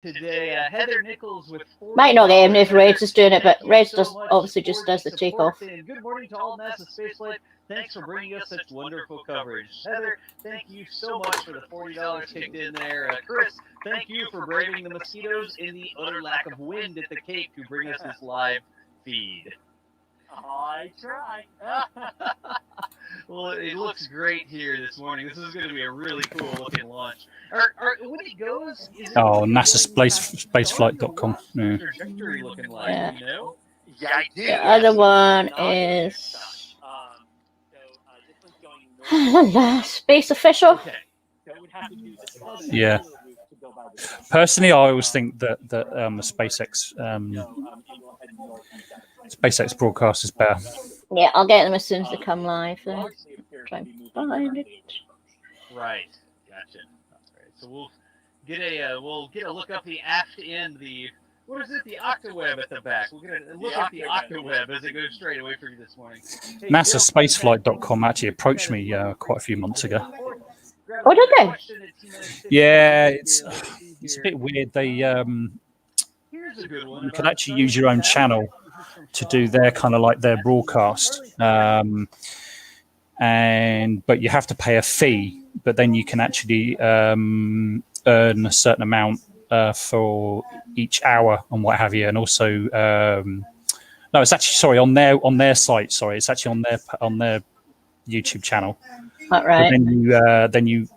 today. Heather Nichols with Might not get him if $40. Reds is doing it, but Thank you Reds so does much obviously for just does the the takeoff. support. And good morning to all NASA spaceflight. Thanks for bringing us such wonderful coverage. Heather, thank you so much for the $40 kicked in there. Chris, thank you for braving the mosquitoes and the utter lack of wind at the Cape to bring us this live feed. I try. Well, it looks great here this morning. This is going to be a really cool looking launch. When it goes, is it NASA spaceflight.com. Yeah. trajectory looking like, you know? Yeah, I do. The other one is this one's going Space Official. Okay. So it would have to do the Yeah. Personally, I always think that SpaceX broadcast is better. Yeah, I'll get them as soon as they come live. Then try and find it. Right. Gotcha. All right. So we'll get a look up the aft end, the what is it? The octaweb at the back. We'll get a look at the octaweb as it goes straight away for you this morning. Hey, NASA spaceflight.com actually approached me quite a few months ago. Oh, did they? Yeah, it's a bit weird. They you can actually use your own channel to do their kind of like their broadcast, but you have to pay a fee. But then you can actually earn a certain amount for each hour and what have you, and also no, it's actually on their site. Sorry, it's actually on their YouTube channel. All right. But then you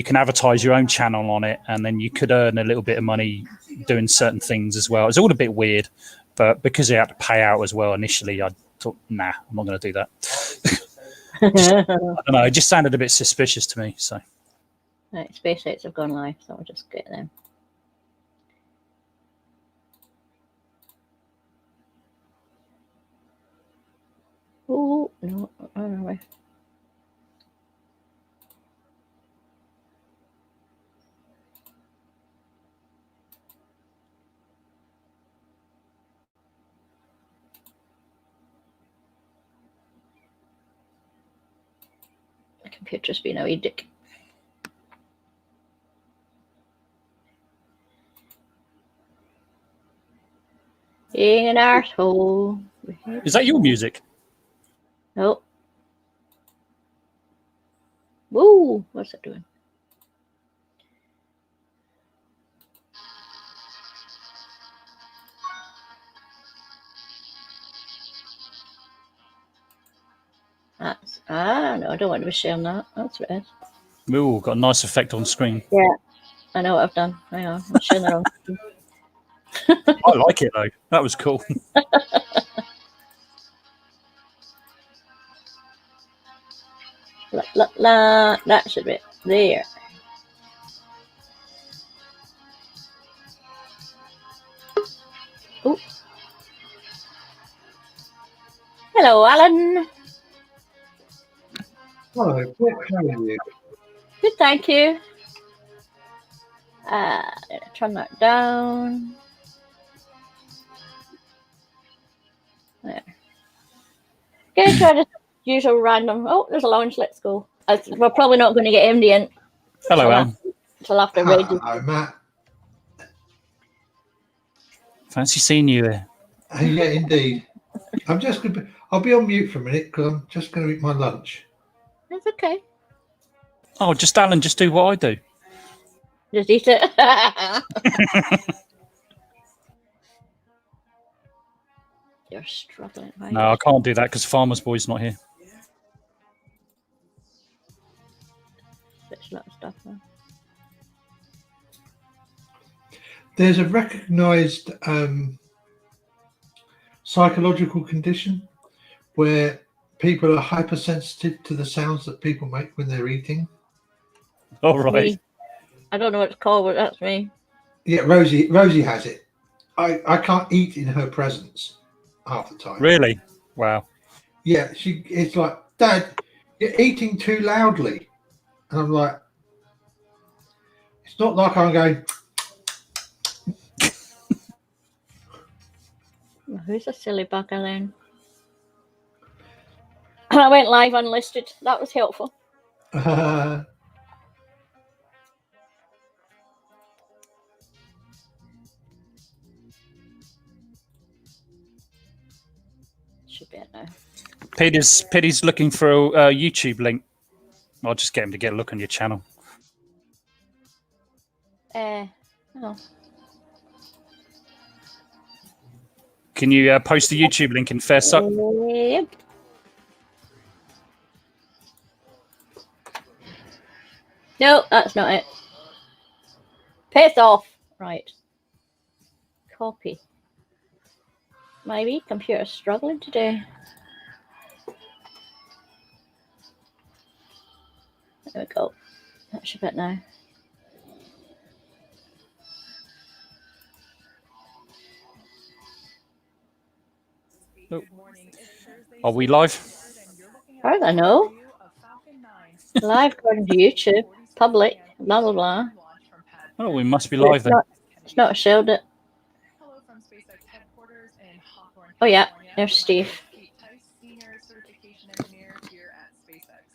can advertise your own channel on it, and then you could earn a little bit of money doing certain things as well. It's all a bit weird, but because they had to pay out as well initially, I thought, nah, I'm not going to do that. I don't know. It just sounded a bit suspicious to me. So, right, SpaceX have gone live, so I'll just get them. Oh no! I don't know. The computer's been a wee dick. Being an arsehole. is that your music? Nope. Woo! What's it doing? That's no, I don't want to be sharing that. That's what it is. Ooh, got a nice effect on screen. Yeah, I know what I've done. Hang on, I'm sharing the wrong screen. I like it though. That was cool. La, la, la. That should be there. Ooh. Hello, Alan. Hello, Vic, how are you? Good, thank you. Turn that down. There. Okay, try the usual random. Oh, there's a launch. Let's go. We're probably not going to get MD in. Hello, Alan. Until after radio. Hello, Matt. Fancy seeing you there. Yeah, indeed. I'll be on mute for a minute because I'm just going to eat my lunch. That's okay. Oh, just Alan, just do what I do. Just eat it. You're struggling, right? No, I can't do that because Farmer's Boy's not here. Switch a lot of stuff now. There's a recognised psychological condition where people are hypersensitive to the sounds that people make when they're eating. All right. Me. I don't know what it's called, but that's me. Yeah, Rosie has it. I can't eat in her presence half the time. Really? Wow. Yeah, it's like, Dad, you're eating too loudly. And I'm like, it's not like I'm going. Who's a silly bugger then? I went live unlisted. That was helpful. Should be it now. Piddy's looking for a YouTube link. I'll just get him to get a look on your channel. Oh. Can you post the YouTube link in FairSuck? Yep. No, that's not it. Piss off. Right. Copy. Maybe computer's struggling today. There we go. That should be it now. Nope. Are we live? How do I know? Live according to YouTube. Public. Blah, blah, blah. Oh, we must be live then. It's not showed it. Oh, yeah. There's Steve. Senior certification engineer here at SpaceX.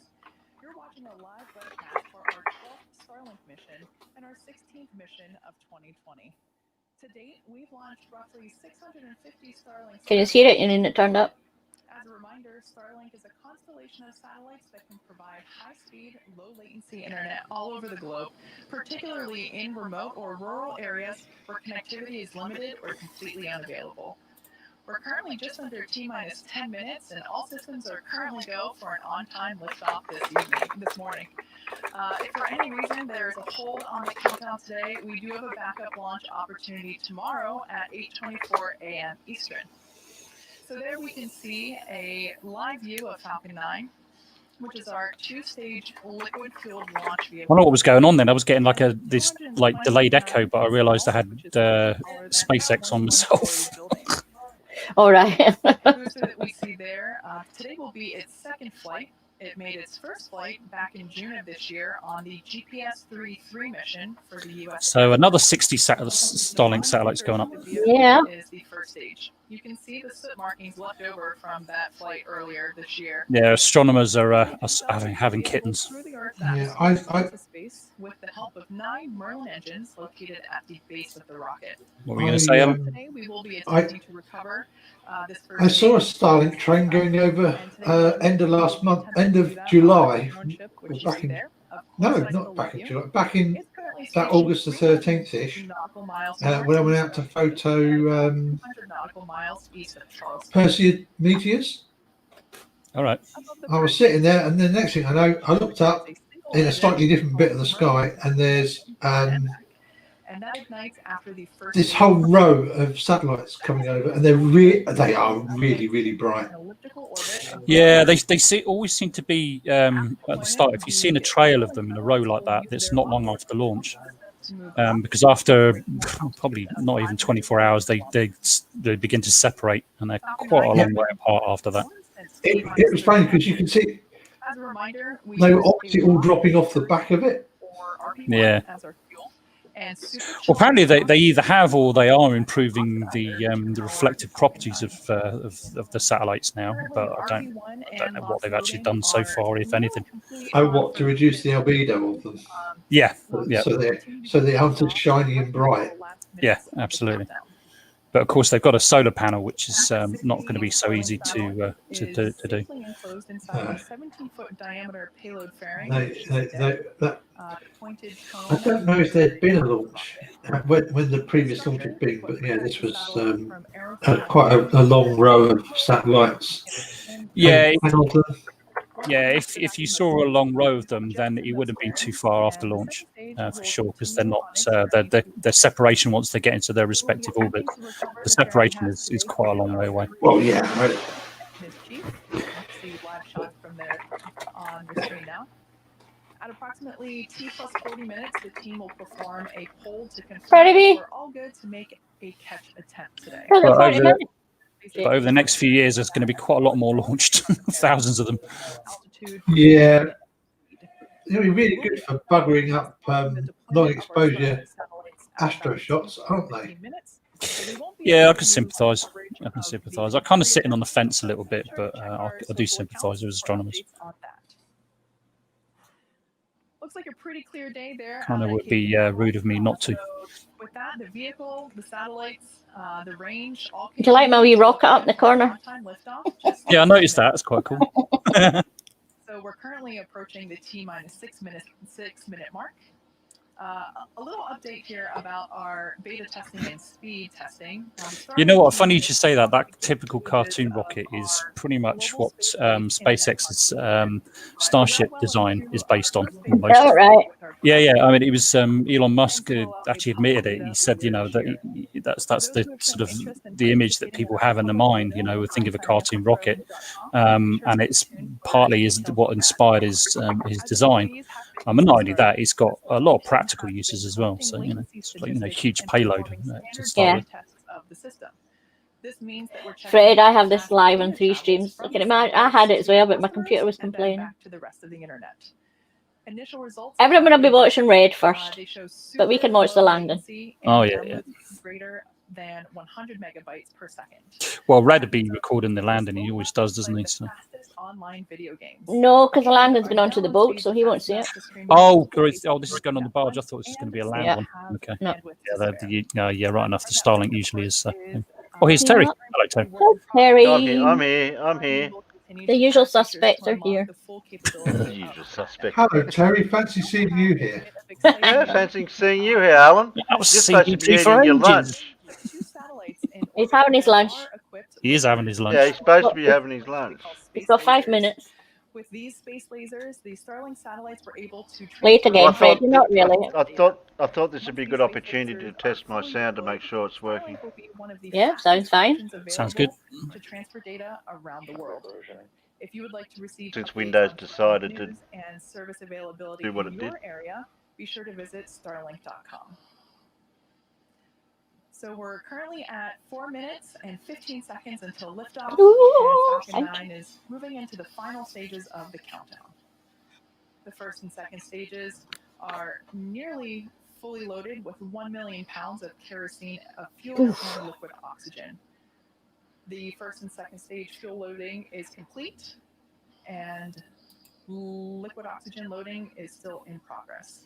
You're watching a live webcast for our 12th Starlink mission and our 16th mission of 2020. To date, we've launched roughly 650 Starlink. Can you see it? You need it turned up. As a reminder, Starlink is a constellation of satellites that can provide high-speed, low-latency internet all over the globe, particularly in remote or rural areas where connectivity is limited or completely unavailable. We're currently just under T-minus 10 minutes, and all systems are currently go for an on-time liftoff this morning. If for any reason there is a hold on the countdown today, we do have a backup launch opportunity tomorrow at 8:24 a.m. Eastern. So there we can see a live view of Falcon 9, which is our two-stage liquid-fueled launch I vehicle. don't know what was going on then. I was getting like this delayed echo, but I realised I had SpaceX on myself. All right. The booster that we see there, today will be its second flight. It made its first flight back in June of this year on the GPS-3 mission for the U.S. So another 60 Starlink satellites going up. Yeah. Is the first stage. You can see the soot markings left over from that flight earlier this year. Yeah, astronomers are having kittens. Through the Earth's Yeah, atmosphere into space with the help of 9 Merlin engines located at the base of the rocket. What were you going to say, Ellen? Today we will be attempting to recover this first I saw a stage. Starlink train going over end of last month, end of July. Back in, no, not back in July. Back in that August the 13th-ish. When I went out to photo Perseid meteors. All right. I was sitting there, and the next thing I know, I looked up in a slightly different bit of the sky, and there's this whole row of satellites coming over, and they are really, really bright. Yeah, they always seem to be at the start. If you've seen a trail of them in a row like that, it's not long after launch. Because after probably not even 24 hours, they begin to separate, and they're quite a long way apart after that. It was funny because you can see they were obviously all dropping off the back of it. Yeah. Well, apparently they either have or they are improving the reflective properties of the satellites now, but I don't know what they've actually done so far, if anything. Oh, what, to reduce the albedo of them? Yeah. So they aren't as shiny and bright. Yeah, absolutely. But of course, they've got a solar panel, which is not going to be so easy to do. Enclosed inside a 17-foot diameter payload fairing. I don't know if there'd been a launch when the previous launch had been, but yeah, this was quite a long row of satellites. Yeah. If you saw a long row of them, then it would have been too far after launch, for sure, because they're not their separation once they get into their respective orbits. The separation is quite a long way away. Well, yeah. At approximately T plus 40 minutes, the team will perform a poll to confirm we're all good to make a catch attempt today. But over the next few years, there's going to be quite a lot more launched, thousands of them. Yeah, it'll be really good for buggering up long-exposure astro shots, aren't they? Yeah, I can sympathise. I'm kind of sitting on the fence a little bit, but I do sympathise with astronomers. Looks like a pretty clear day there. Kind of would be rude of me not to. With that, the vehicle, the satellites, the range, all. Do you like my wee rocket up in the corner? On-time liftoff, just Yeah, I noticed that. It's quite cool. So we're currently approaching the T-minus 6 minute mark. A little update here about our beta testing and speed testing. You know what? Funny you should say that. That typical cartoon rocket is pretty much what SpaceX's Starship design is based on. Oh, right. Yeah. I mean, it was Elon Musk actually admitted it. He said, you know, that that's the sort of the image that people have in their mind. You know, think of a cartoon rocket, and it's partly is what inspired his design. And not only that, it's got a lot of practical uses as well. So you know, it's like, you know, huge payload to start with. Fred, I have this live on 3 streams. I can imagine I had it as well, but my computer was complaining. Everyone will be watching Red first, but we can watch the landing. Oh yeah. Greater than 100 megabytes per second. Well, Red would be recording the landing. He always does, doesn't he? So. Online video games. No, because the landing's going onto the boat, so he won't see it. Oh, this is going on the barge. I thought this was going to be a land one. Okay. No. Yeah, right enough. The Starlink usually is. Oh, here's Terry. Hello, Terry. Terry. I'm here. The usual suspects are here. The usual suspect. Hello, Terry. Fancy seeing you here. Yeah, fancy seeing you here, Alan. I was You're seeing supposed you to be two for eating your ages. lunch. He's having his lunch. He is having his lunch. Yeah, he's supposed to be having his lunch. He's got 5 minutes. With these space lasers, the Starlink satellites were able to. Wait again, Well, Fred. You're not really. I thought this would be a good opportunity to test my sound to make sure it's working. Yeah, sounds fine. Sounds good. To transfer data around the world. If you would like to receive Since updates Windows on decided to news and service availability do what in it your did. area, be sure to visit starlink.com. So we're currently at 4 minutes and 15 seconds until liftoff, Ooh, and Falcon 9 is moving into the final stages of the countdown. The first and second stages are nearly fully loaded with 1 million pounds of kerosene, of fuel, and liquid oxygen. The first and second stage fuel loading is complete, and liquid oxygen loading is still in progress.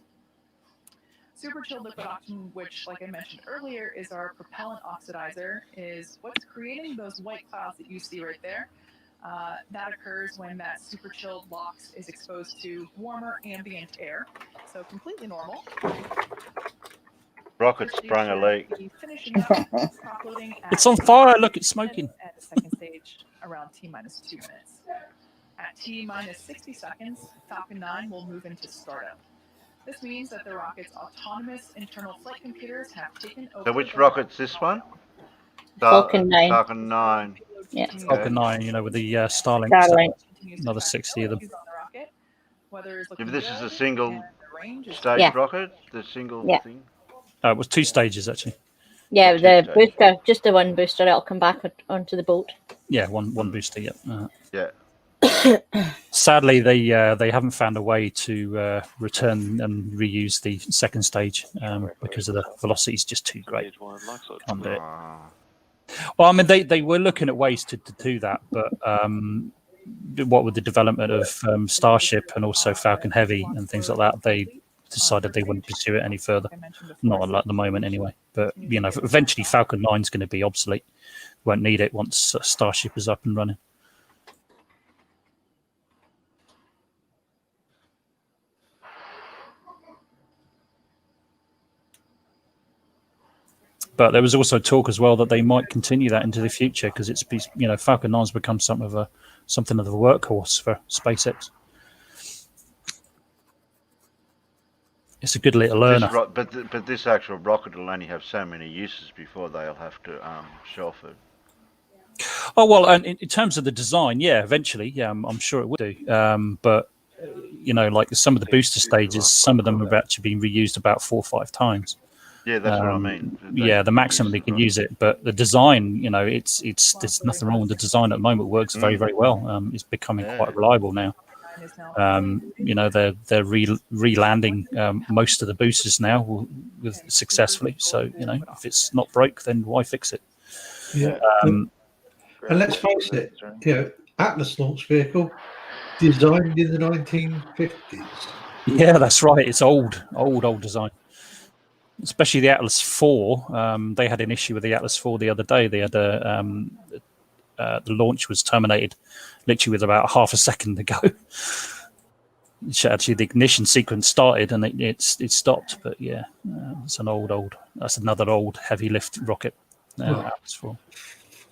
Super chilled liquid oxygen, which, like I mentioned earlier, is our propellant oxidizer, is what's creating those white clouds that you see right there. That occurs when that super chilled LOX is exposed to warmer ambient air, so completely normal. Rocket sprung a leak. It's on fire. Look, it's smoking. At the second stage, around T-minus 2 minutes. At T-minus 60 seconds, Falcon 9 will move into startup. This means that the rocket's autonomous internal flight computers have taken over. So which rocket's this one? Falcon 9. Falcon 9. Yeah. Falcon 9, you know, with the Starlink. Starlink. Another 60 of them. If this is a single stage Yeah. rocket, the single Yeah. thing. It was 2 stages actually. Yeah, the booster, just the one booster, it'll come back onto the boat. Yeah, one booster. Yeah. Yeah. Sadly, they haven't found a way to return and reuse the second stage because of the velocity is just too great. Can't do it. Well, I mean, they were looking at ways to do that, but what with the development of Starship and also Falcon Heavy and things like that, they decided they wouldn't pursue it any further. Not at the moment, anyway. But you know, eventually Falcon 9 is going to be obsolete. Won't need it once Starship is up and running. But there was also talk as well that they might continue that into the future because it's, you know, Falcon 9's become something of a workhorse for SpaceX. It's a good little learner. But this actual rocket will only have so many uses before they'll have to shelf it. Oh well, and in terms of the design, yeah, eventually, yeah, I'm sure it would do. But you know, like some of the booster stages, some of them have actually been reused about 4 or 5 times. Yeah, that's what I mean. Yeah, the maximum they can use it, but the design, you know, there's nothing wrong with the design at the moment. It works very, very well. It's becoming quite reliable now. You know, they're re-landing most of the boosters now successfully. So you know, if it's not broke, then why fix it? Yeah. And let's face it, you know, Atlas launch vehicle designed in the 1950s. Yeah, that's right. It's old design. especially the Atlas 4. They had an issue with the Atlas 4 the other day. They had the launch was terminated literally with about half a second to go. Actually, the ignition sequence started and it stopped. But yeah, it's that's another old heavy lift rocket. Atlas 4.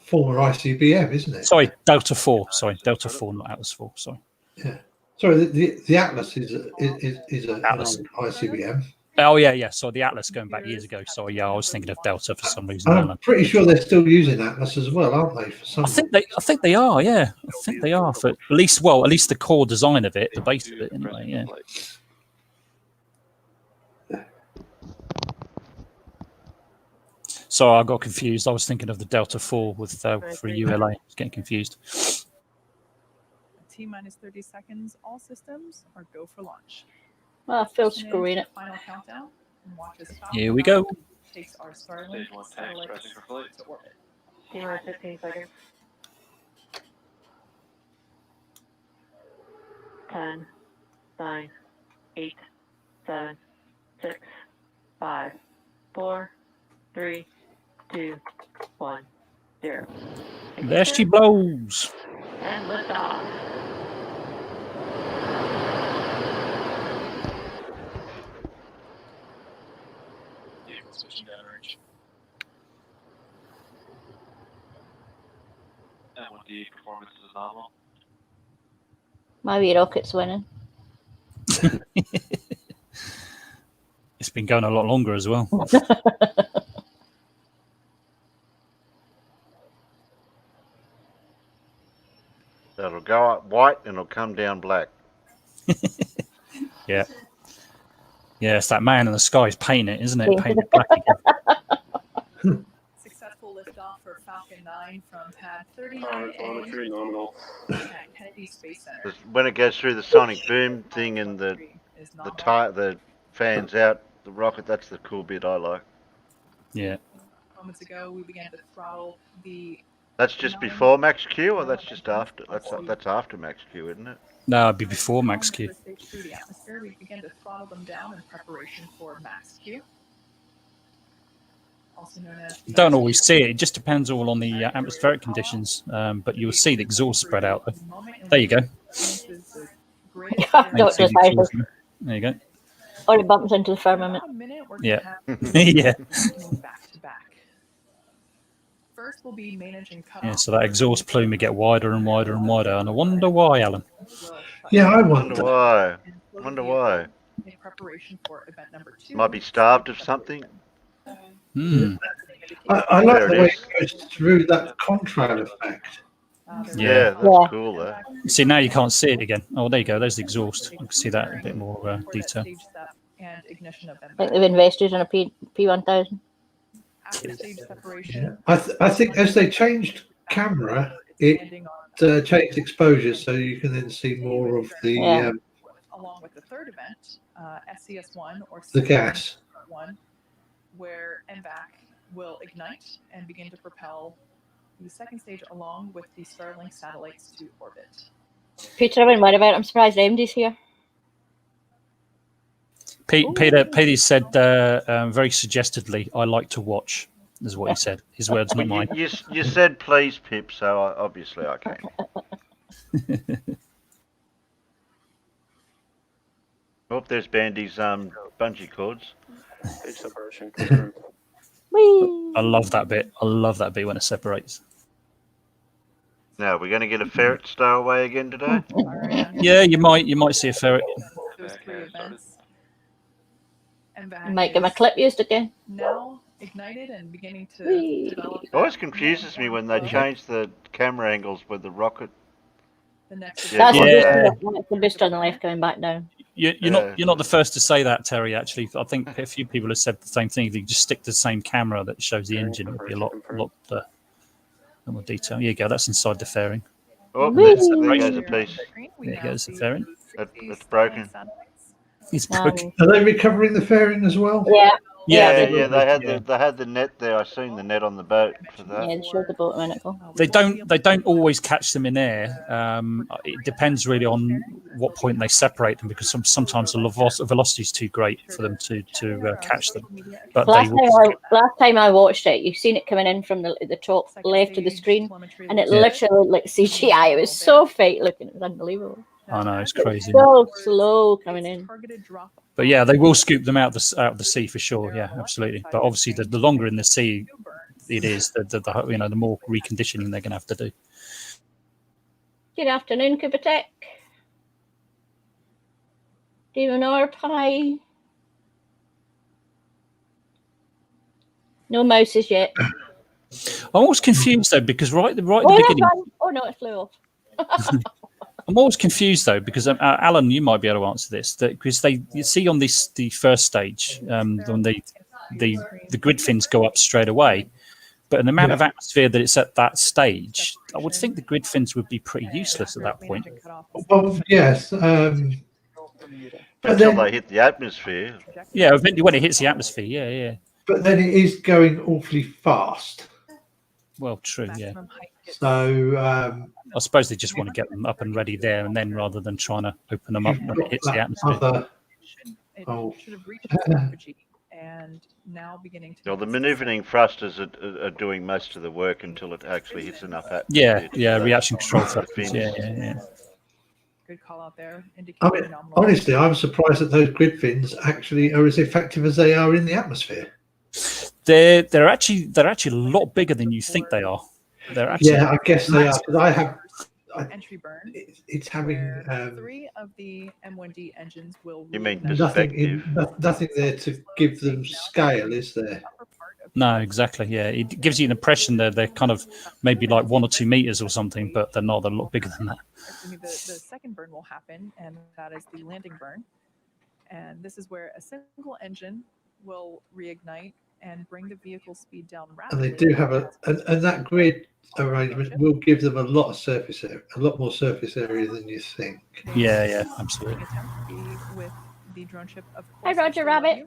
Former ICBM, isn't it? Sorry, Delta 4. Sorry, Delta 4, not Atlas 4. Sorry. Yeah. Sorry, the Atlas is an Atlas. old ICBM. Oh yeah. So the Atlas going back years ago. Sorry, yeah, I was thinking of Delta for some reason. I'm pretty sure they're still using Atlas as well, aren't they? For some. I think they are. Yeah, I think they are for at least the core design of it, the base of it, anyway. Yeah. So I got confused. I was thinking of the Delta 4 with for ULA. I was getting confused. T-minus 30 seconds. All systems are go for launch. Well, I feel screwing it. Final countdown. And watch as Here we go. Takes our Starlink satellite to orbit. T-minus 15 seconds. 10, 9, 8, 7, 6, 5, 4, 3, 2, 1, 0. There she blows. And lift off. Switching down range. And when the performance is nominal. Maybe rocket's winning. It's been going a lot longer as well. It'll go up white and it'll come down black. Yeah. Yeah, it's that man in the sky is painting it, isn't it? Painting it black again. Successful liftoff for Falcon 9 from pad 39A nominal. at Kennedy Space Center. When it goes through the sonic boom thing and the fans out the rocket, that's the cool bit I like. Yeah. Moments ago, we began to throttle the. That's just before Max Q, or that's just after? That's after Max Q, isn't it? No, it'd be before Max Q. Through the atmosphere, we began to throttle them down in preparation for Max Q. Also known as. You don't always see it. It just depends all on the atmospheric conditions. But you'll see the exhaust spread out. There you go. There you go. Or it bumps into the firmament. Yeah. Yeah. First, we'll be managing cutoff. Yeah, so that exhaust plume will get wider and wider and wider. And I wonder why, Alan. Yeah, I wonder. Why? Wonder why. In preparation for event number 2. Might be starved of something. Hmm. I like the way it goes through that contrail effect. Yeah, that's cool though. See, now you can't see it again. Oh, there you go. There's the exhaust. You can see that a bit more detail. And ignition of I think they've invested in a P1000. Yeah. I think as they changed camera, it changed exposure, so you can then see more of the along with the third event, SCS1 or the gas. One, where MVAC will ignite and begin to propel the second stage along with the Starlink satellites to orbit. Peter, I've been worried about it. I'm surprised MD's here. Peter said very suggestively, "I like to watch." Is what he said. His words, not mine. You said please, Pip, so obviously I can. Oh, there's Bandy's bungee cords. Page separation. Whee! I love that bit. I love that bit when it separates. Now we're going to get a ferret stowaway again today. Yeah, you might see a ferret. Those three events. You might get my clip used again. Now ignited and beginning to develop. It always confuses me when they change the camera angles with the rocket. The next That's the booster on the left going back down. You're not the first to say that, Terry. Actually, I think a few people have said the same thing. If you just stick to the same camera that shows the engine, it would be a lot more detail. Here you go. That's inside the fairing. Oh, there goes a piece. There goes the fairing. It's broken. It's broken. Are they recovering the fairing as well? Yeah. Yeah, Yeah, they had the net there. I seen the net on the boat for that. Yeah, they showed the boat a minute ago. They don't always catch them in air. It depends really on what point they separate them, because sometimes the velocity is too great for them to catch them. But last time I watched it, you've seen it coming in from the top left of the screen, and it literally looked like CGI. It was so fake looking. It was unbelievable. I know, it's crazy. So slow coming in. But yeah, they will scoop them out of the sea for sure. Yeah, absolutely. But obviously, the longer in the sea it is, the more reconditioning they're going to have to do. Good afternoon, Kubatek. Demon Orb, hi. No mouses yet. I'm always confused though, because right at the beginning. Oh no, it flew off. I'm always confused though, because Alan, you might be able to answer this. Because you see on the first stage, when the grid fins go up straight away, but in the amount of atmosphere that it's at that stage, I would think the grid fins would be pretty useless at that point. Well, yes. Until they hit the atmosphere. Yeah, eventually when it hits the atmosphere, yeah. But then it is going awfully fast. Well, true, yeah. So I suppose they just want to get them up and ready there and then, rather than trying to open them up when it hits the atmosphere. Should have reached its apogee and now beginning to. Well, the maneuvering thrusters are doing most of the work until it actually hits enough atmosphere. Yeah, reaction control thrusters. Yeah. Good call out there. I mean, honestly, I'm surprised that those grid fins actually are as effective as they are in the atmosphere. They're actually a lot bigger than you think they are. They're actually, I guess they are, because I have entry burn. It's having 3 of the M1D engines will. You mean nothing there to give them scale, is there? No, exactly. Yeah, it gives you an impression that they're kind of maybe like 1 or 2 meters or something, but they're not. They're a lot bigger than that. The second burn will happen, and that is the landing burn. And this is where a single engine will reignite and bring the vehicle speed down rapidly. And they do have and that grid arrangement will give them a lot of surface area, a lot more surface area than you think. Yeah, absolutely. With the drone ship, of Hi, course, Roger Rabbit.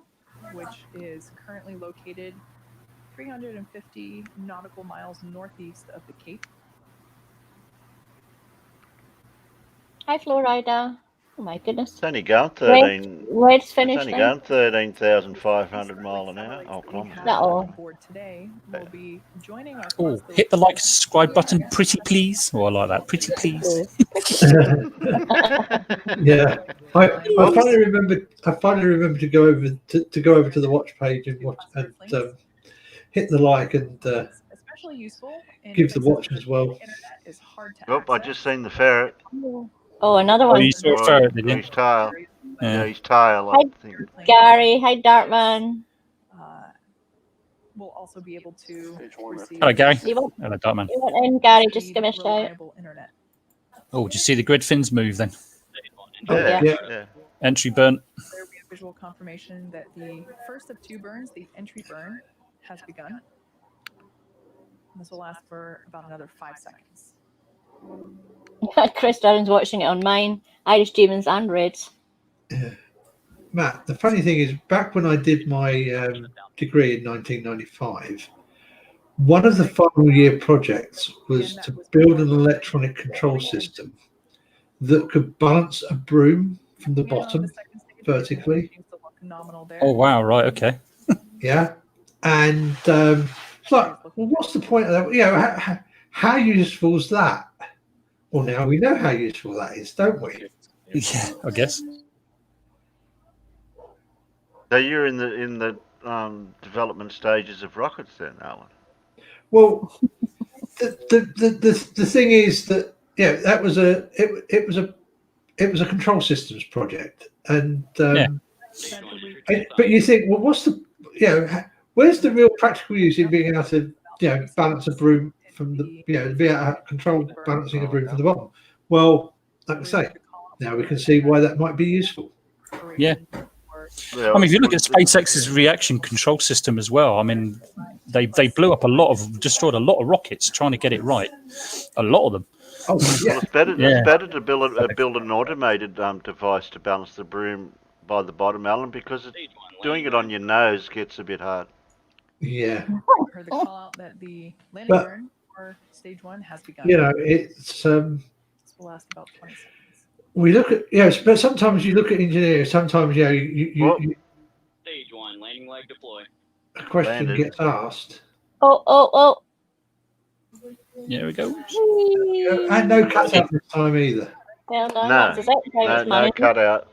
which is currently located 350 nautical miles northeast of the Cape. Hi, Florida. Oh my goodness. It's only going 13. Red's finished. It's only going 13,500 mile an hour. Oh, kilometers. Board today will be joining us. Oh, hit the like, subscribe button, pretty please. Oh, I like that, pretty please. Yeah, I finally remembered to go over to the watch page and hit the like and especially useful. Give the watch as well. Is hard to Oh, I just seen the ferret. Oh, another one. Oh, you saw a ferret, did you? His tail. Yeah. His tail. I think. Gary, hi, Dartman. We'll also be able to receive. Hello, Gary. Hello, Dartman. You want in, Gary? Just give me a shout. Oh, did you see the grid fins move then? Yeah. Entry burn. There will be a visual confirmation that the first of 2 burns, the entry burn, has begun. This will last for about another 5 seconds. Chris Darren's watching it on mine. Irish Demons and Reds. Matt, the funny thing is, back when I did my degree in 1995, one of the final year projects was to build an electronic control system that could balance a broom from the bottom vertically. Oh, wow. Right. Okay. Yeah. And it's like, well, what's the point of that? You know, how useful is that? Well, now we know how useful that is, don't we? Yeah, I guess. So you're in the development stages of rockets then, Alan? Well, the thing is that that was it was a control systems project, and but you think, well, what's the where's the real practical use in being able to balance a broom from the be able to control balancing a broom from the bottom? Well, like I say, now we can see why that might be useful. Yeah. I mean, if you look at SpaceX's reaction control system as well, I mean, they blew up destroyed a lot of rockets trying to get it right. A lot of them. Oh, yeah. Well, it's better to build an automated device to balance the broom by the bottom, Alan, because doing it on your nose gets a bit hard. Yeah. Heard the call out that the landing But- burn for stage 1 has begun. You know, it's This will last about 20 seconds. we look at but sometimes you look at engineers. Sometimes Well- you Stage 1, landing leg deploy. a question Landed. gets asked. Oh. There we go. And no cutout this time either. Well done. No. That's exactly how No, it's no managed. cutout.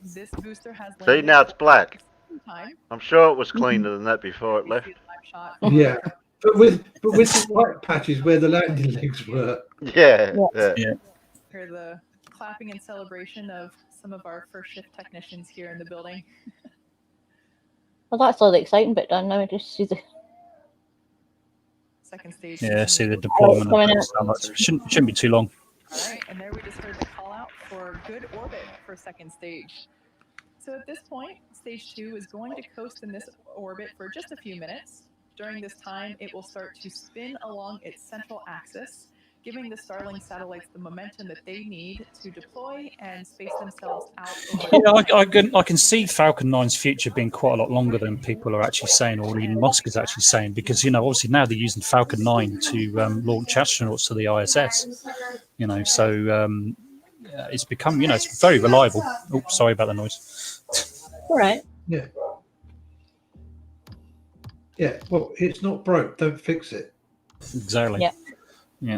This booster has See, landed now it's black. time. I'm sure it was cleaner than that before it You left. see a live shot. Yeah. But with the white patches where the landing legs were. Yeah. Yeah. Yeah. Hear the clapping and celebration of some of our first shift technicians here in the building. Well, that's all the exciting bit done. Now we just see the. Second stage. Yeah, see the continues. deployment coming of out. those satellites. Shouldn't be too long. All right, and there we just heard the call out for good orbit for second stage. So at this point, stage 2 is going to coast in this orbit for just a few minutes. During this time, it will start to spin along its central axis, giving the Starlink satellites the momentum that they need to deploy and space themselves out. Over Yeah, I can see Falcon 9's future being quite a lot longer than people are actually saying, or Elon Musk is actually saying, because obviously now they're using Falcon 9 to launch astronauts to the ISS. So it's become, it's very reliable. Oh, sorry about the noise. All right. Yeah. Yeah. Well, it's not broke. Don't fix it. Exactly. Yeah. Yeah.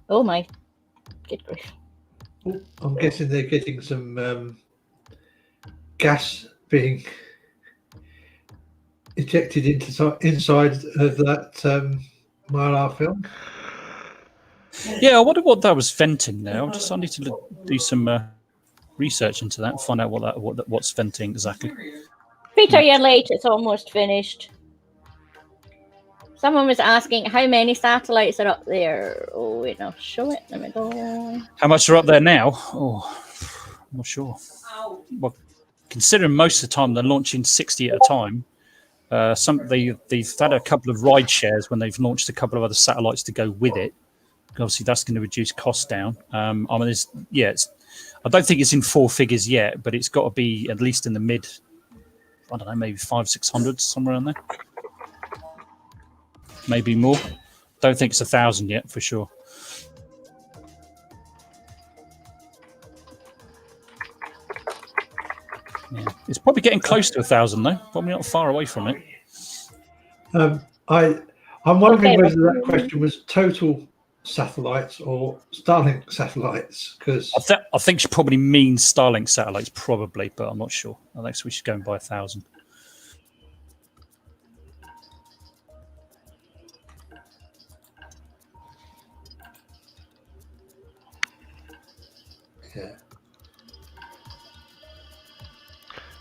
Oh my. Good grief. Oh, I'm guessing they're getting some gas being ejected inside of that Mylar film. Yeah, I wonder what that was venting now. I need to do some research into that and find out what's venting exactly. Peter, you're late. It's almost finished. Someone was asking how many satellites are up there. Oh, wait, I'll show it. Let me go. How much are up there now? Oh, I'm not sure. Well, considering most of the time they're launching 60 at a time, they've had a couple of ride shares when they've launched a couple of other satellites to go with it. Obviously, that's going to reduce costs down. I don't think it's in four figures yet, but it's got to be at least in the mid. I don't know, maybe 500-600, somewhere in there. Maybe more. Don't think it's 1,000 yet, for sure. Yeah. It's probably getting close to 1,000 though. Probably not far away from it. I'm wondering whether that question was total satellites or Starlink satellites, because I think she probably means Starlink satellites, probably, but I'm not sure. I think we should go and buy 1,000. yeah.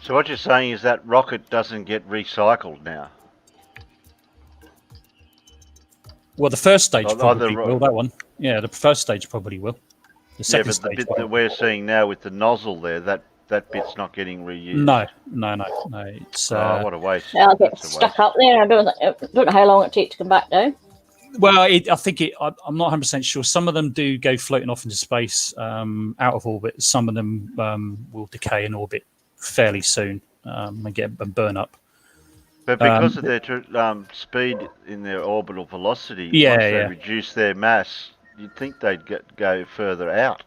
So what you're saying is that rocket doesn't get recycled now. Well, the first stage Oh, probably the- will. That one, yeah, the first stage probably will. The second but the stage bit won't. that we're seeing now with the nozzle there, that bit's not getting reused. No. It's What a waste. I'll get That's a stuck waste. up there. I don't know how long it takes to come back down. well, I'm not 100% sure. Some of them do go floating off into space, out of orbit. Some of them will decay in orbit fairly soon and burn up. But because of their speed in their orbital velocity, Yeah, once they yeah. reduce their mass, you'd think they'd go further out.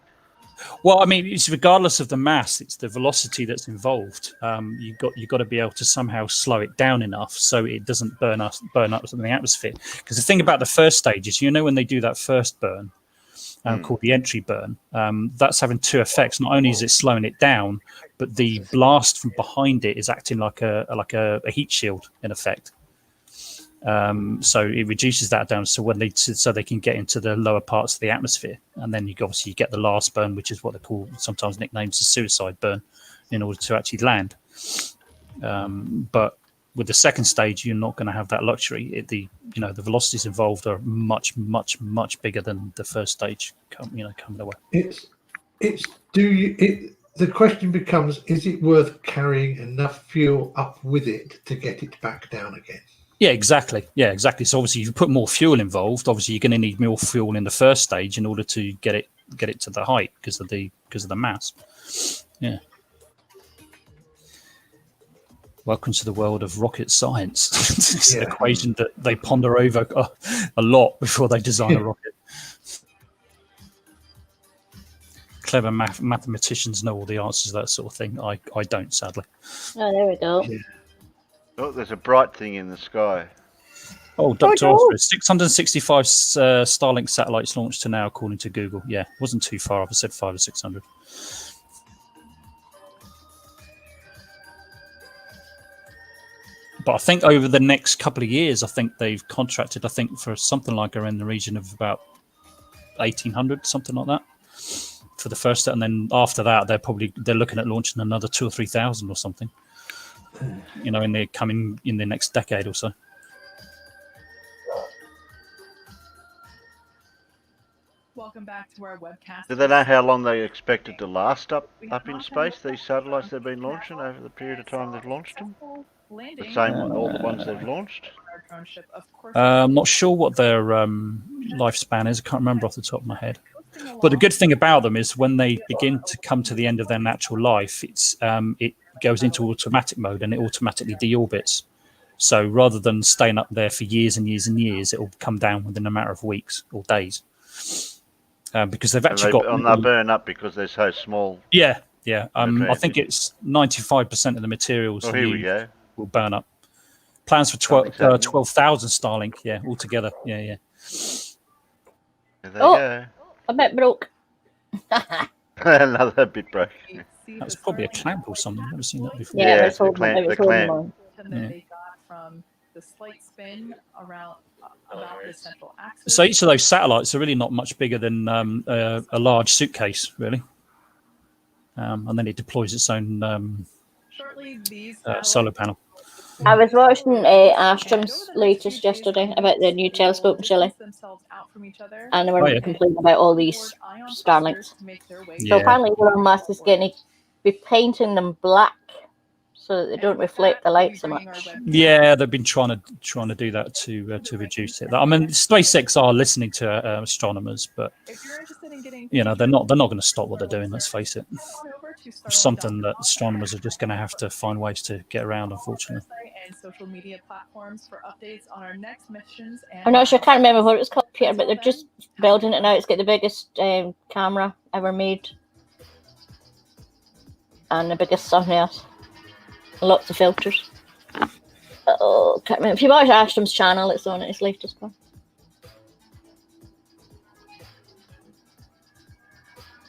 Well, I mean, it's regardless of the mass; it's the velocity that's involved. You've got to be able to somehow slow it down enough so it doesn't burn up in the atmosphere. Because the thing about the first stage is, when they do that first burn, called the entry burn, that's having two effects. Not only is it slowing it down, but the blast from behind it is acting like a heat shield in effect. So it reduces that down so they can get into the lower parts of the atmosphere, and then you get the last burn, which is what they call sometimes nicknamed as a suicide burn, in order to actually land. But with the second stage, you're not going to have that luxury. The velocities involved are much, much, much bigger than the first stage. Coming away. The question becomes: is it worth carrying enough fuel up with it to get it back down again? Yeah, exactly. So obviously, if you put more fuel involved, obviously you're going to need more fuel in the first stage in order to get it to the height because of the mass. Yeah. Welcome to the world of rocket science. It's an equation that they ponder over a lot before they design a rocket. Clever mathematicians know all the answers to that sort of thing. I don't, sadly. Oh, there we go. Yeah. Oh, there's a bright thing in the sky. Oh, Dr. Alfred, 665 Starlink satellites launched to now, according to Google. Yeah, wasn't too far off. I said 500 or 600. But I think over the next couple of years, I think they've contracted, I think, for something like around the region of about 1,800, something like that, for the first set. And then after that, they're looking at launching another 2,000 or 3,000 or something, in the next decade or so. Welcome back to our webcast. Do they know how long they expected to last up in space, these satellites they've been launching over the period of time they've launched them? The same with all the ones they've launched? I'm not sure what their lifespan is. I can't remember off the top of my head. But the good thing about them is when they begin to come to the end of their natural life, it goes into automatic mode and it automatically deorbits. So rather than staying up there for years and years and years, it will come down within a matter of weeks or days. Because they've actually they burn up because they're so small. Yeah. I think it's 95% of the materials will burn up. Plans for 12,000 Starlink, altogether. Yeah. There they go. A bit broke. Another bit broke. That was probably a clamp or something. I've never seen that before. Yeah, the clamp. They got from the slight spin around about the central axis. So each of those satellites are really not much bigger than a large suitcase, really. And then it deploys its own solar panel. I was watching Astrom's latest yesterday about the new telescope in Chile, and they were complaining about all these Starlinks. So apparently Elon Musk is going to be painting them black so that they don't reflect the light so much. Yeah, they've been trying to do that to reduce it. I mean, SpaceX are listening to astronomers, but they're not going to stop what they're doing. Let's face it. It's something that astronomers are just going to have to find ways to get around, unfortunately. And social media platforms for updates on our next missions. I'm not sure. I can't remember what it was called, Peter, but they're just building it now. It's got the biggest camera ever made, and the biggest sunhouse. Lots of filters. Oh, can't remember. If you watch Astrom's channel, it's on its latest one.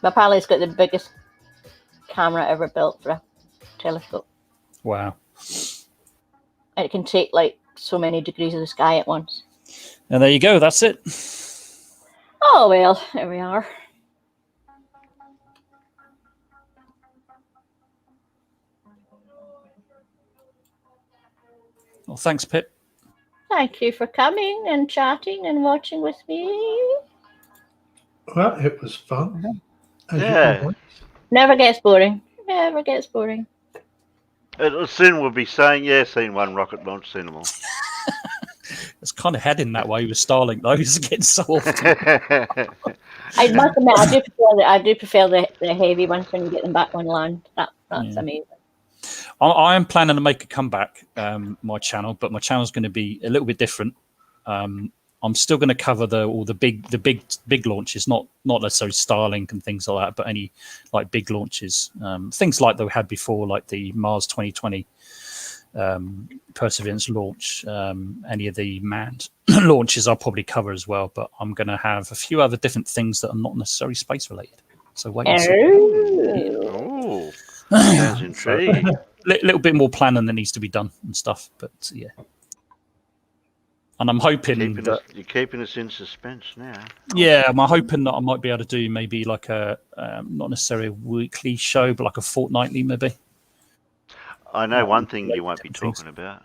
But apparently it's got the biggest camera ever built for a telescope. Wow. And it can take like so many degrees of the sky at once. And there you go. That's it. Oh, well, there we are. Well, thanks, Pip. Thank you for coming and chatting and watching with me. Well, it was fun. Yeah. Never gets boring. Never gets boring. Soon we'll be saying, seen one rocket launch, seen them all. It's kind of heading that way with Starlink, though. It's getting so often. I must admit, I do prefer the heavy ones when you get them back on land. That's amazing. I am planning to make a comeback, my channel, but my channel is going to be a little bit different. I'm still going to cover all the big launches, not necessarily Starlink and things like that, but any like big launches, things like they had before, like the Mars 2020 Perseverance launch, any of the manned launches I'll probably cover as well. But I'm going to have a few other different things that are not necessarily space related. So wait and see. Oh, sounds intriguing. Little bit more planning that needs to be done and stuff, but yeah. And I'm hoping you're keeping us in suspense now. Yeah, I'm hoping that I might be able to do maybe like a not necessarily a weekly show, but like a fortnightly maybe. I know one thing you won't be talking about.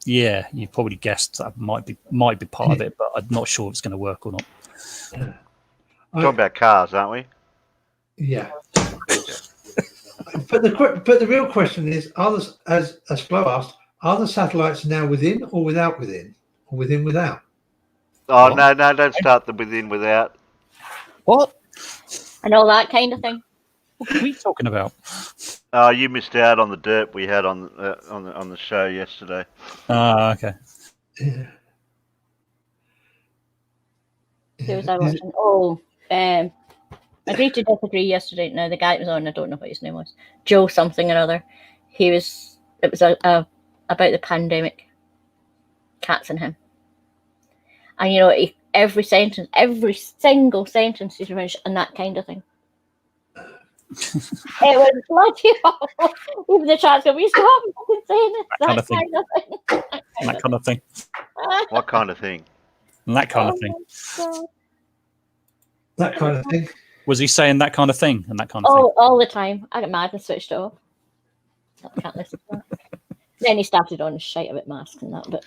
Yeah, you probably guessed that might be part of it, but I'm not sure if it's going to work or not. Talking about cars, aren't we? Yeah. But the real question is, as Flo asked, are the satellites now within or without within? Or within without? Oh, no, don't start the within without. What? And all that kind of thing. What are we talking about? You missed out on the dirt we had on the show yesterday. Okay. Yeah. Who was I watching? Oh, Agree to Disagree yesterday. No, the guy that was on, I don't know what his name was. Joe something or other. It was about the pandemic. Cats and him. And you know, every single sentence he's finished and that kind of thing. It was bloody awful. Even the chat's going, we stop fucking saying it. That kind of thing. That kind of thing. What kind of thing? That kind of thing. That kind of thing. Was he saying that kind of thing and that kind of thing? Oh, all the time. I got mad and switched it off. I can't listen to that. Then he started on his shite about masks and that, but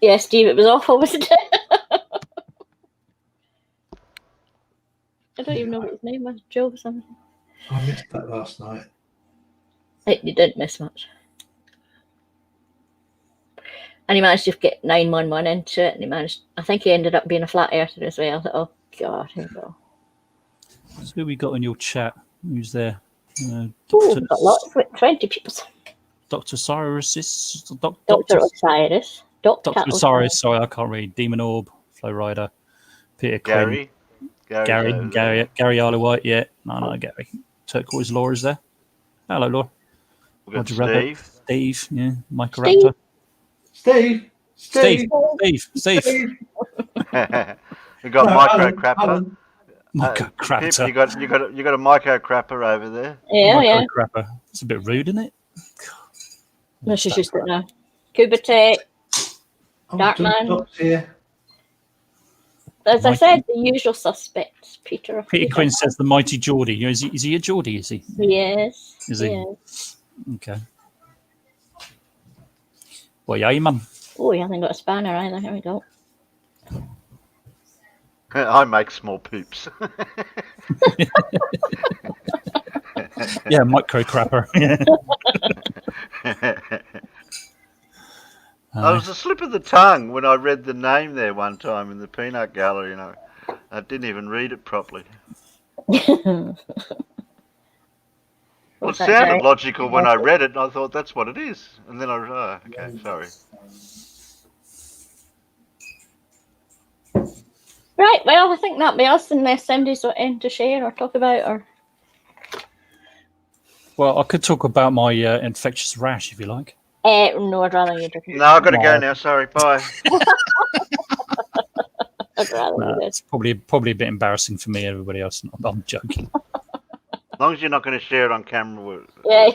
yeah, Steve, it was awful, wasn't it? I don't even know what his name was. Joe or something. I missed that last night. You didn't miss much. And he managed to get 911 into it, and I think he ended up being a flat earther as well. I thought, oh God, here we go. So who we got in your chat? Who's there? Got lots, 20 people. Dr. Cyrus, Dr. Osiris. Dr. Osiris, sorry, I can't read. Demon Orb, Flow Rider, Peter Quinn. Gary Arlowhite, yeah. No, Gary. Turquoise Law is there. Hello, Law. We've got Steve. Steve, yeah. Michael Raptor. Steve. Steve. We got Micro Crapper. Micro Crapper. You got a Micro Crapper over there. Yeah. Crapper. It's a bit rude, isn't it? No, she's just it now. Kubertech. Darkman. Here. As I said, the usual suspects. Peter Quinn says the mighty Geordie. Is he a Geordie? Is he? Yes. Is he? Yes. Okay. Well, yeah, man. Oh, he hasn't got a spanner either. Here we go. I make small poops. Yeah, Micro Crapper. I was a slip of the tongue when I read the name there one time in the peanut gallery, and I didn't even read it properly. Well, it sounded logical when I read it, and I thought that's what it is. And then okay, sorry. Right, well, I think that'll be us unless somebody's got anything to share or talk about. Or well, I could talk about my infectious rash if you like. No, I'd rather you do. No, I've got to go now. Sorry, bye. It's probably a bit embarrassing for me. Everybody else, I'm joking. As long as you're not going to share it on camera. Yeah.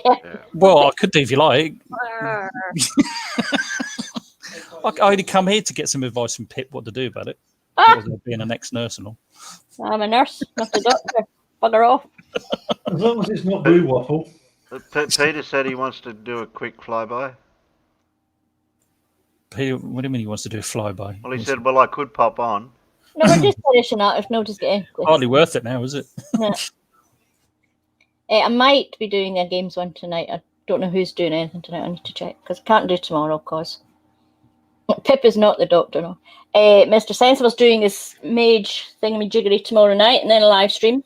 Well, I could do if you like. I only come here to get some advice from Pip what to do about it. Being an ex-nurse and all. I'm a nurse, not a doctor. Bugger off. As long as it's not blue waffle. Peter said he wants to do a quick flyby. Peter, what do you mean he wants to do a flyby? Well, he said, well, I could pop on. No, we're just finishing out. If nobody's getting hardly worth it now, is it? Yeah. I might be doing a games one tonight. I don't know who's doing anything tonight. I need to check because I can't do tomorrow because Pip is not the doctor. No. Mr. Sensible's doing his mage thingamajiggery tomorrow night and then a live stream.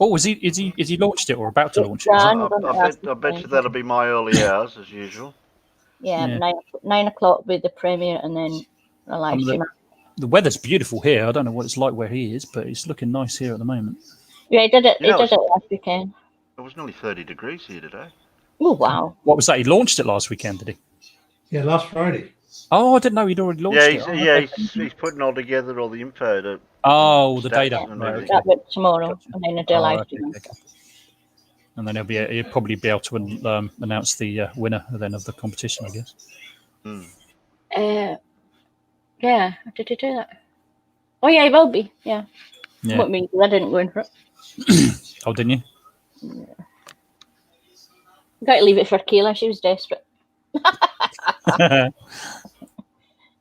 Oh, is he launched it or about to launch it? I bet you that'll be my early hours as usual. Yeah. 9 o'clock with the premiere and then a live stream. The weather's beautiful here. I don't know what it's like where he is, but it's looking nice here at the moment. Yeah, he did it last weekend. It was nearly 30 degrees here today. Oh, wow. What was that? He launched it last weekend, did he? Yeah, last Friday. Oh, I didn't know he'd already launched it. He's putting all together all the info. The data. Right, that will tomorrow, and then a day live stream. Okay. And then he'll probably be able to announce the winner then of the competition, I guess. Yeah, did he do that? Oh yeah, he will be. Yeah. What means I didn't go in for it. Oh, didn't you? Yeah. Got to leave it for Kayla. She was desperate.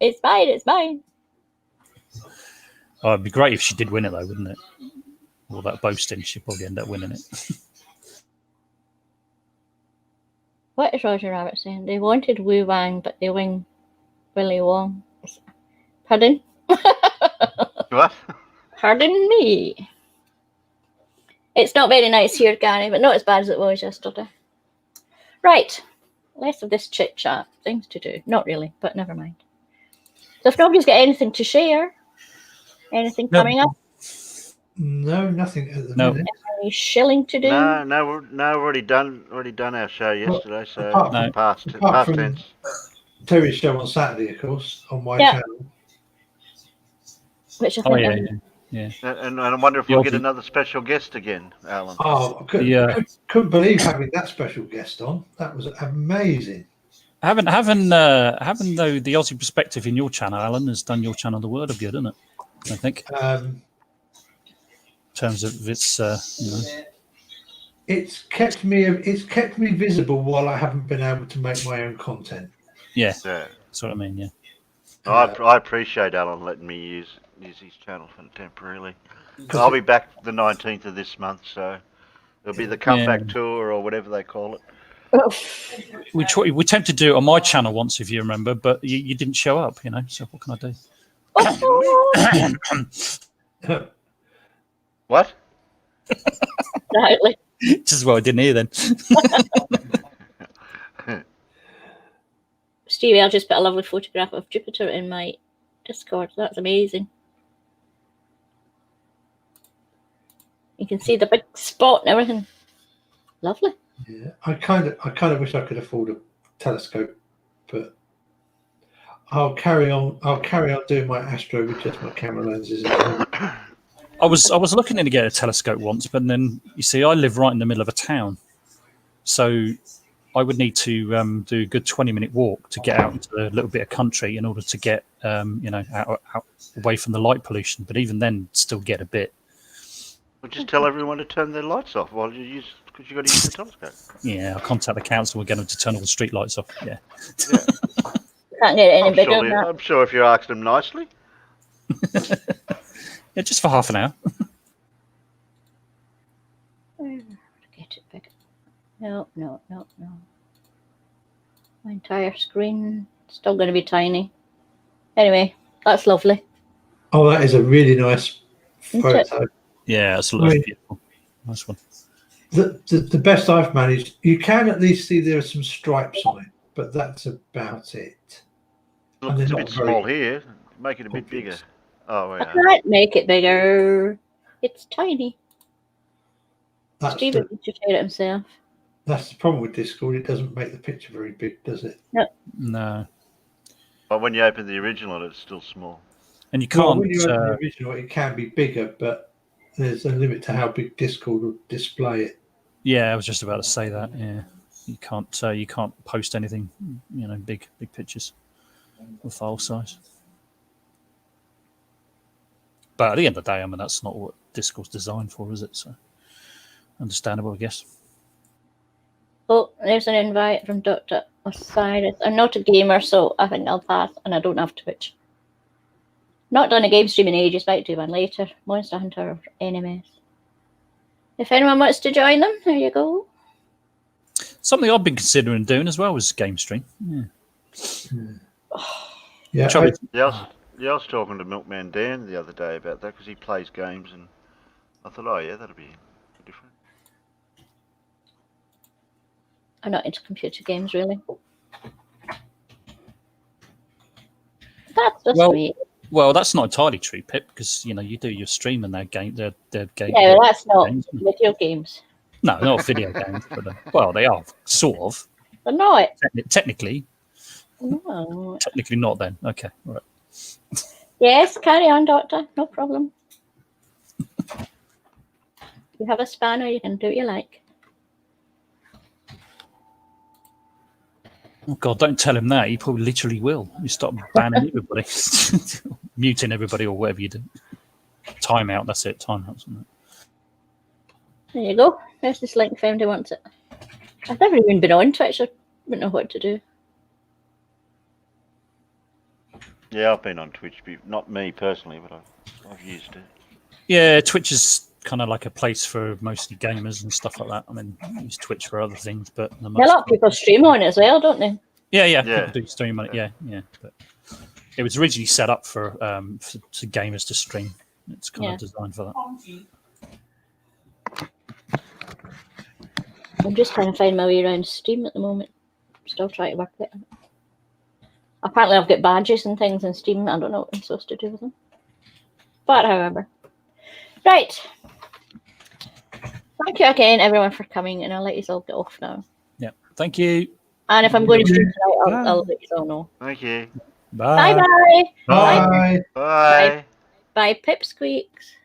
It's mine. Oh, it'd be great if she did win it, though, wouldn't it? All that boasting, she'd probably end up winning it. What is Roger Rabbit saying? They wanted Wu Wang, but they wing Willy Wong. Pardon? What? Pardon me. It's not very nice here, Gary, but not as bad as it was yesterday. Right. Less of this chit-chat. Things to do. Not really, but never mind. So if nobody's got anything to share, anything coming up? No, nothing at the No. minute. Any shilling to do? No, we've already done our show yesterday, so apart past from tense. Terry's show on Saturday, of course, on my Yeah. channel. Which I think yeah. And I wonder if we'll get another special guest again, Alan. Oh, I couldn't believe having that special guest on. That was amazing. Having though the Aussie perspective in your channel, Alan, has done your channel the word of good, isn't it? I think. Um, in terms of its, it's kept me visible while I haven't been able to make my own content. Yeah. That's what I mean. Yeah. I appreciate Alan letting me use his channel for temporarily. I'll be back the 19th of this month, so it'll be the comeback tour or whatever they call it. We attempted to do it on my channel once, if you remember, but you didn't show up. So what can I do? What? Exactly. Just what I didn't hear then. Stevie, I'll just put a lovely photograph of Jupiter in my Discord. That's amazing. You can see the big spot and everything. Lovely. Yeah, I kind of wish I could afford a telescope, but I'll carry on doing my astro with just my camera lenses. I was looking to get a telescope once, but then you see, I live right in the middle of a town, so I would need to do a good 20-minute walk to get out into a little bit of country in order to get out away from the light pollution. But even then, still get a bit. Well, just tell everyone to turn their lights off while because you got to use the telescope. Yeah, I'll contact the council and get them to turn all the street lights off. Yeah. Can't get it any bigger than that. I'm sure if you ask them nicely. Yeah, just for half an hour. Get it bigger. No. My entire screen still going to be tiny. Anyway, that's lovely. Oh, that is a really nice photo. Yeah, it's beautiful. Nice one. The best I've managed, you can at least see there are some stripes on it, but that's about it. Looks a bit small here. Make it a bit bigger. Oh, yeah. I can't make it bigger. It's tiny. Steven needs to share it himself. That's the problem with Discord. It doesn't make the picture very big, does it? No. But when you open the original, it's still small. And you can't. Well, when you open the original, it can be bigger, but there's a limit to how big Discord will display it. Yeah, I was just about to say that. Yeah, you can't post anything, big pictures or file size. But at the end of the day, I mean, that's not what Discord's designed for, is it? So understandable, I guess. Oh, there's an invite from Dr. Osiris. I'm not a gamer, so I think I'll pass, and I don't have Twitch. Not done a game stream in ages, might do one later. Monster Hunter or NMS. If anyone wants to join them, there you go. Something I've been considering doing as well was game stream. Yeah. I was talking to Milkman Dan the other day about that because he plays games, and I thought, oh yeah, that'll be different. I'm not into computer games, really. That's just me. Well, that's not entirely true, Pip, because you do your stream and their game. Their game. Yeah, well, that's not video games. No, not video games, but they are sort of. They're not. Technically. No. Technically not. Then okay, all right. Yes, carry on, Doctor. No problem. You have a spanner. You can do what you like. Oh God! Don't tell him that. He probably literally will. You start banning everybody, muting everybody, or whatever you do. Timeout. That's it. Timeout. There you go. There's this link. If anybody wants it. I've never even been on Twitch. I wouldn't know what to do. Yeah, I've been on Twitch, not me personally, but I've used it. Yeah, Twitch is kind of like a place for mostly gamers and stuff like that. I mean, I use Twitch for other things, but a lot of people stream on it as well, don't they? Yeah. People do stream on it. Yeah. But it was originally set up for gamers to stream. It's kind of designed for that. I'm just trying to find my way around Steam at the moment. Still trying to work it out. Apparently I've got badges and things in Steam. I don't know what I'm supposed to do with them. But however. Right. Thank you again, everyone, for coming, and I'll let you all get off now. Yeah. Thank you. And if I'm going to stream tonight, I'll let you all know. Thank you. Bye-bye. Bye. Bye. Bye, Pipsqueaks.